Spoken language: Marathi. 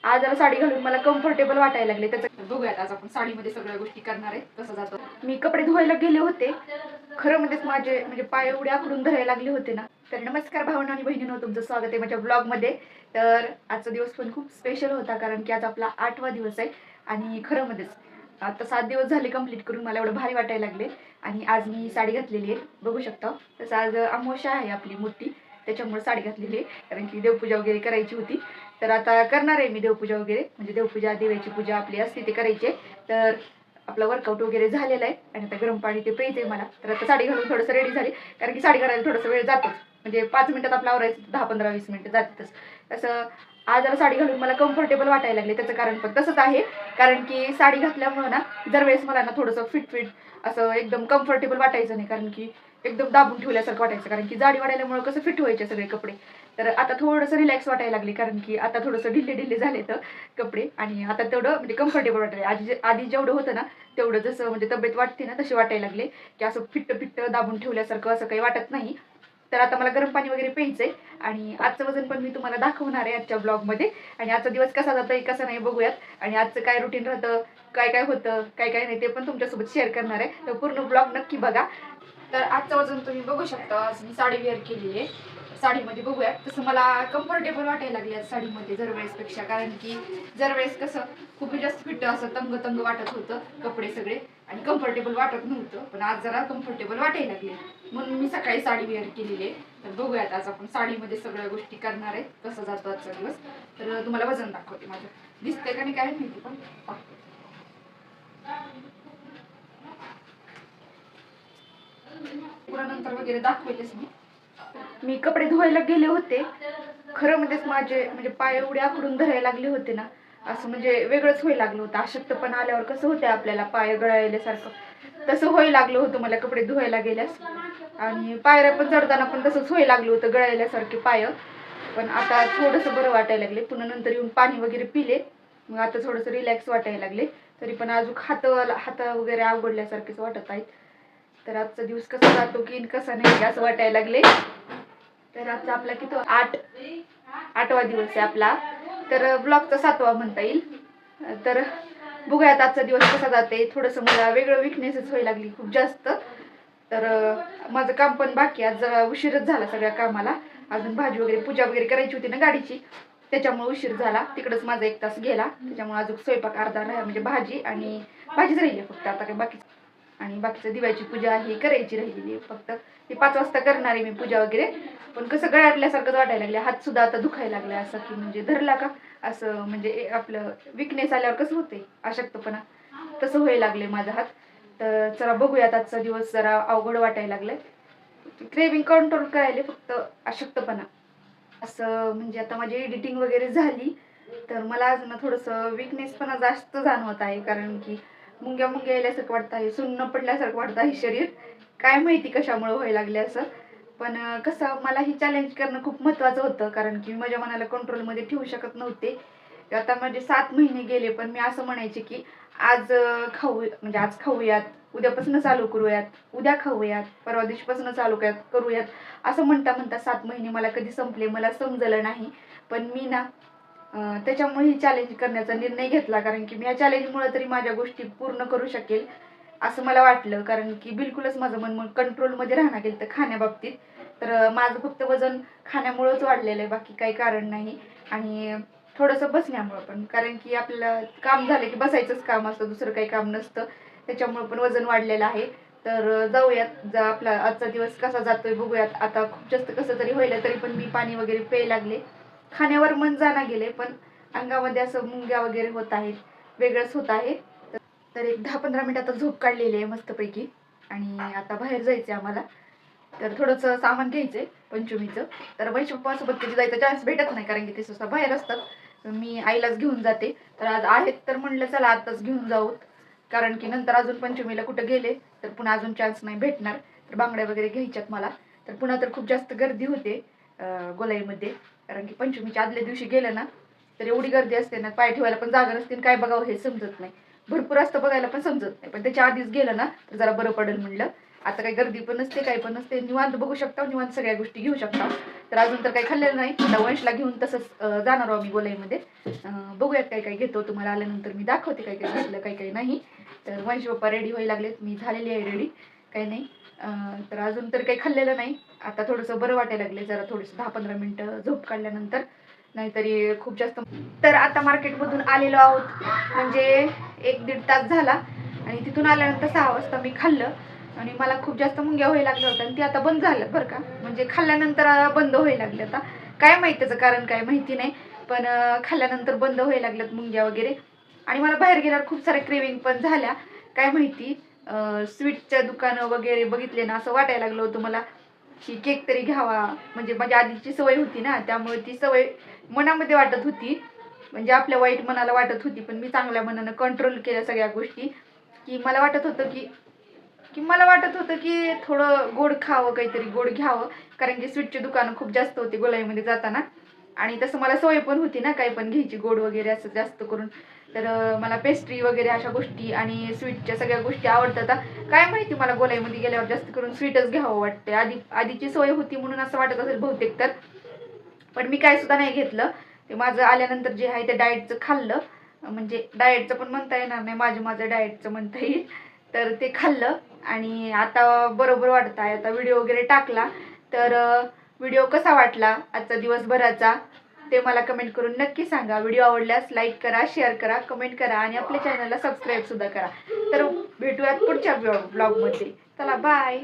आज जरा साडी घालून मला कम्फर्टेबल वाटायला लागले. त्याचं बघूयात आज आपण साडीमध्ये सगळ्या गोष्टी करणार आहे. कसं जातं. मी कपडे धुवायला गेले होते. खरं म्हणजेच माझे पाय एवढे आखडून धरायला लागले होते ना. तर नमस्कार भावांनो आणि बहिणींनो, तुमचं स्वागत आहे माझ्या ब्लॉगमध्ये. तर आजचा दिवस पण खूप स्पेशल होता, कारण की आज आपला 8वा दिवस आहे. आणि खरं म्हणजेच आता 7 दिवस झाले कंप्लीट करून मला एवढं भारी वाटायला लागले. आणि आज मी साडी घातलेली आहे, बघू शकता. तसं आज अमावस्या आहे आपली मोठी, त्याच्यामुळे साडी घातलेली आहे, कारण की देवपूजा वगैरे करायची होती. तर आता करणार आहे मी देवपूजा वगैरे, म्हणजे देवपूजा, देवाची पूजा आपली असते ते करायची. तर आपला वर्कआउट वगैरे झालेला आहे आणि आता गरम पाणी ते प्यायचं आहे मला. तर आता साडी घालून थोडंसं रेडी झाली, कारण की साडी घालायला थोडासा वेळ जातोच. म्हणजे 5 मिनिटात आपलं आवरायचं, 10-15-20 मिनिटं जातातच. तसं आज जरा साडी घालून मला कम्फर्टेबल वाटायला लागले. त्याचं कारण पण तसंच आहे, कारण की साडी घातल्यामुळं ना दरवेळेस मला ना थोडंसं फिट असं एकदम कम्फर्टेबल वाटायचं नाही, कारण की एकदम दाबून ठेवल्यासारखं वाटायचं, कारण की जाडी वाढायल्यामुळे कसं फिट व्हायचे सगळे कपडे. तर आता थोडंसं रिलॅक्स वाटायला लागले, कारण की आता थोडंसं ढिल्ले झाले तर कपडे, आणि आता तेवढं म्हणजे कम्फर्टेबल वाटायला. आधी जेवढं होतं ना तेवढं, जसं म्हणजे तब्येत वाटते ना तसे वाटायला लागले, की असं फिट्ट दाबून ठेवल्यासारखं असं काही वाटत नाही. तर आता मला गरम पाणी वगैरे प्यायचंय आणि आजचं वजन पण मी तुम्हाला दाखवणार आहे आजच्या ब्लॉगमध्ये. आणि आजचा दिवस कसा जातोय कसा नाही बघूयात, आणि आजचं काय रुटीन राहतं, काय होतं, काय नाही, ते पण तुमच्यासोबत शेअर करणार आहे. तर पूर्ण ब्लॉग नक्की बघा. तर आजचं वजन तुम्ही बघू शकता. आज मी साडी वेअर केलेली आहे. साडीमध्ये बघूया, तसं मला कम्फर्टेबल वाटायला लागले आज साडीमध्ये दरवेळेसपेक्षा, कारण की दरवेळेस कसं खूप जास्त फिट असं तंग वाटत होतं कपडे सगळे, आणि कम्फर्टेबल वाटत नव्हतं. पण आज जरा कम्फर्टेबल वाटायला लागले, म्हणून मी सकाळी साडी वेअर केलेली आहे. तर बघूयात आज आपण साडीमध्ये सगळ्या गोष्टी करणार आहे. कसं जातो आजचा दिवस. तर तुम्हाला वजन दाखवते माझं, दिसतंय का नाही काय माहिती, पण नंतर वगैरे दाखवेलच मी कपडे धुवायला गेले होते. खरं म्हणजेच माझे पाय एवढे आखडून धरायला लागले होते ना, असं म्हणजे वेगळंच व्हायला लागलं होतं. अशक्तपणा आल्यावर कसं होतं आपल्याला, पाय गळायल्यासारखं तसं व्हायला लागलं होतं मला कपडे धुवायला गेल्यास. आणि पायऱ्या पण चढताना पण तसंच व्हायला लागलं होतं, गळायल्यासारखे पाय. पण आता थोडंसं बरं वाटायला लागले. पुन्हा नंतर येऊन पाणी वगैरे पिले, मग आता थोडंसं रिलॅक्स वाटायला लागले. तरी पण अजून हात वगैरे आवडल्यासारखेच वाटत आहेत. तर आजचा दिवस कसा जातो की कसा नाही असं वाटायला लागले. तर आजचा आपला किती 8वा दिवस आहे आपला. तर ब्लॉगचा 7वा म्हणता येईल. तर बघूयात आजचा दिवस कसा जाते. थोडंसं मला वेगळं विकनेसच व्हायला लागली खूप जास्त. तर माझं काम पण बाकी, आज जरा उशीरच झाला सगळ्या कामाला. अजून भाजी वगैरे पूजा वगैरे करायची होती ना गाडीची, त्याच्यामुळे उशीर झाला. तिकडंच माझा 1 तास गेला. त्याच्यामुळे अजून स्वयंपाक अर्धा राहिला, म्हणजे भाजीच राहिली फक्त आता, काय बाकी. आणि बाकीचं दिवाळीची पूजा ही करायची राहिलेली आहे फक्त. ती 5 वाजता करणार आहे मी पूजा वगैरे. पण कसं गळ्यातल्यासारखंच वाटायला लागले, हात सुद्धा आता दुखायला लागले, असं की म्हणजे धरला का असं, म्हणजे आपलं विकनेस आल्यावर कसं होते अशक्तपणा, तसं व्हायला लागले माझा हात. तर चला बघूयात, आजचा दिवस जरा अवघड वाटायला लागलाय. क्रेविंग कंट्रोल करायला, फक्त अशक्तपणा असं. म्हणजे आता माझी एडिटिंग वगैरे झाली, तर मला अजून थोडंसं विकनेसपणा जास्त जाणवत आहे, कारण की मुंग्या यायल्यासारखं वाटत आहे, सुन्न पडल्यासारखं वाटत आहे शरीर. काय माहिती कशामुळे व्हायला लागले असं. पण कसं मला ही चॅलेंज करणं खूप महत्त्वाचं होतं, कारण की माझ्या मनाला कंट्रोलमध्ये ठेवू शकत नव्हते. आता माझे 7 महिने गेले, पण मी असं म्हणायचे की आज आज खाऊयात, उद्यापासून चालू करूयात, उद्या खाऊयात, परवा दिवशीपासून चालू करूयात, असं म्हणता 7 महिने मला कधी संपले मला समजलं नाही. पण मी ना त्याच्यामुळे ही चॅलेंज करण्याचा निर्णय घेतला, कारण की मी या चॅलेंजमुळे तरी माझ्या गोष्टी पूर्ण करू शकेल असं मला वाटलं. कारण की बिलकुलच माझं मन कंट्रोलमध्ये राहणार गेलं तर खाण्याबाबतीत. तर माझं फक्त वजन खाण्यामुळंच वाढलेलं आहे, बाकी काही कारण नाही. आणि थोडंसं बसण्यामुळं पण, कारण की आपल्याला काम झालं की बसायचंच काम असतं, दुसरं काही काम नसतं. त्याच्यामुळं पण वजन वाढलेलं आहे. तर जाऊयात, आपला आजचा दिवस कसा जातोय बघूयात. आता खूप जास्त कसं तरी होईल, तरी पण मी पाणी वगैरे प्यायला लागले. खाण्यावर मन जाणं गेले, पण अंगामध्ये असं मुंग्या वगैरे होत आहेत, वेगळंच होत आहे. तर एक 10-15 मिनिटात झोप काढलेली आहे मस्तपैकी. आणि आता बाहेर जायचं आहे आम्हाला. तर थोडंसं सामान घ्यायचं आहे पंचमीचं. तर वैश पप्पासोबत कधी जायचा चान्स भेटत नाही, कारण की ते सुद्धा बाहेर असतात. मी आईलाच घेऊन जाते. तर आज आहेत तर म्हणलं चला आताच घेऊन जाऊत, कारण की नंतर अजून पंचमीला कुठं गेले तर पुन्हा अजून चान्स नाही भेटणार. तर बांगड्या वगैरे घ्यायच्यात मला. तर पुन्हा तर खूप जास्त गर्दी होते गोलाईमध्ये, कारण की पंचमीच्या आदल्या दिवशी गेलं ना तर एवढी गर्दी असते ना, पाय ठेवायला पण जागा नसते, काय बघावं हे समजत नाही. भरपूर असतं बघायला पण समजत नाही, पण त्याच्या आधीच गेलं ना तर जरा बरं पडेल म्हणलं. आता काही गर्दी पण नसते, काही पण नसते, निवांत बघू शकता, निवांत सगळ्या गोष्टी घेऊ शकता. तर अजून तर काही खाल्लेलं नाही, आता वंशला घेऊन तसंच जाणार आहोत मी गोलाईमध्ये. बघूयात काय काय घेतो, तुम्हाला आल्यानंतर मी दाखवते काय काय घेतलं काय काय नाही. तर वंश पप्पा रेडी व्हायला लागलेत, मी झालेली आहे रेडी, काही नाही. तर अजून तर काही खाल्लेलं नाही. आता थोडंसं बरं वाटायला लागले, जरा थोडंसं 10-15 मिनटं झोप काढल्यानंतर, नाहीतरी खूप जास्त. तर आता मार्केटमधून आलेलो आहोत, म्हणजे 1-1.5 तास झाला, आणि तिथून आल्यानंतर 6 वाजता मी खाल्लं, आणि मला खूप जास्त मुंग्या व्हायला लागल्या होत्या, आणि ती आता बंद झालं बरं का, म्हणजे खाल्ल्यानंतर बंद व्हायला लागले. आता काय माहिती त्याचं कारण काय माहिती नाही, पण खाल्ल्यानंतर बंद व्हायला लागल्यात मुंग्या वगैरे. आणि मला बाहेर गेल्यावर खूप साऱ्या क्रेविंग पण झाल्या, काय माहिती. स्वीटच्या दुकानं वगैरे बघितले ना, असं वाटायला लागलं होतं मला की केक तरी घ्यावा, म्हणजे माझ्या आधीची सवय होती ना, त्यामुळे ती सवय मनामध्ये वाटत होती, म्हणजे आपल्या वाईट मनाला वाटत होती, पण मी चांगल्या मनानं कंट्रोल केल्या सगळ्या गोष्टी. की मला वाटत होतं की थोडं गोड खावं, काहीतरी गोड घ्यावं, कारण की स्वीटची दुकानं खूप जास्त होती गोलाईमध्ये जाताना, आणि तसं मला सवय पण होती ना काही पण घ्यायची गोड वगैरे असं जास्त करून. तर मला पेस्ट्री वगैरे अशा गोष्टी आणि स्वीटच्या सगळ्या गोष्टी आवडतात. काय माहिती मला गोलाईमध्ये गेल्यावर जास्त करून स्वीटच घ्यावं वाटते, आधीची सवय होती म्हणून असं वाटत असेल बहुतेक तर. पण मी काय सुद्धा नाही घेतलं, ते माझं आल्यानंतर जे आहे ते डाएटचं खाल्लं, म्हणजे डाएटचं पण म्हणता येणार नाही, माझं डाएटचं म्हणता येईल. तर ते खाल्लं, आणि आता बरोबर वाटत आहे. आता व्हिडिओ वगैरे टाकला, तर व्हिडिओ कसा वाटला आजचा दिवसभराचा ते मला कमेंट करून नक्की सांगा. व्हिडिओ आवडल्यास लाईक करा, शेअर करा, कमेंट करा, आणि आपल्या चॅनलला सबस्क्राईब सुद्धा करा. तर भेटूयात पुढच्या ब्लॉगमध्ये. चला बाय.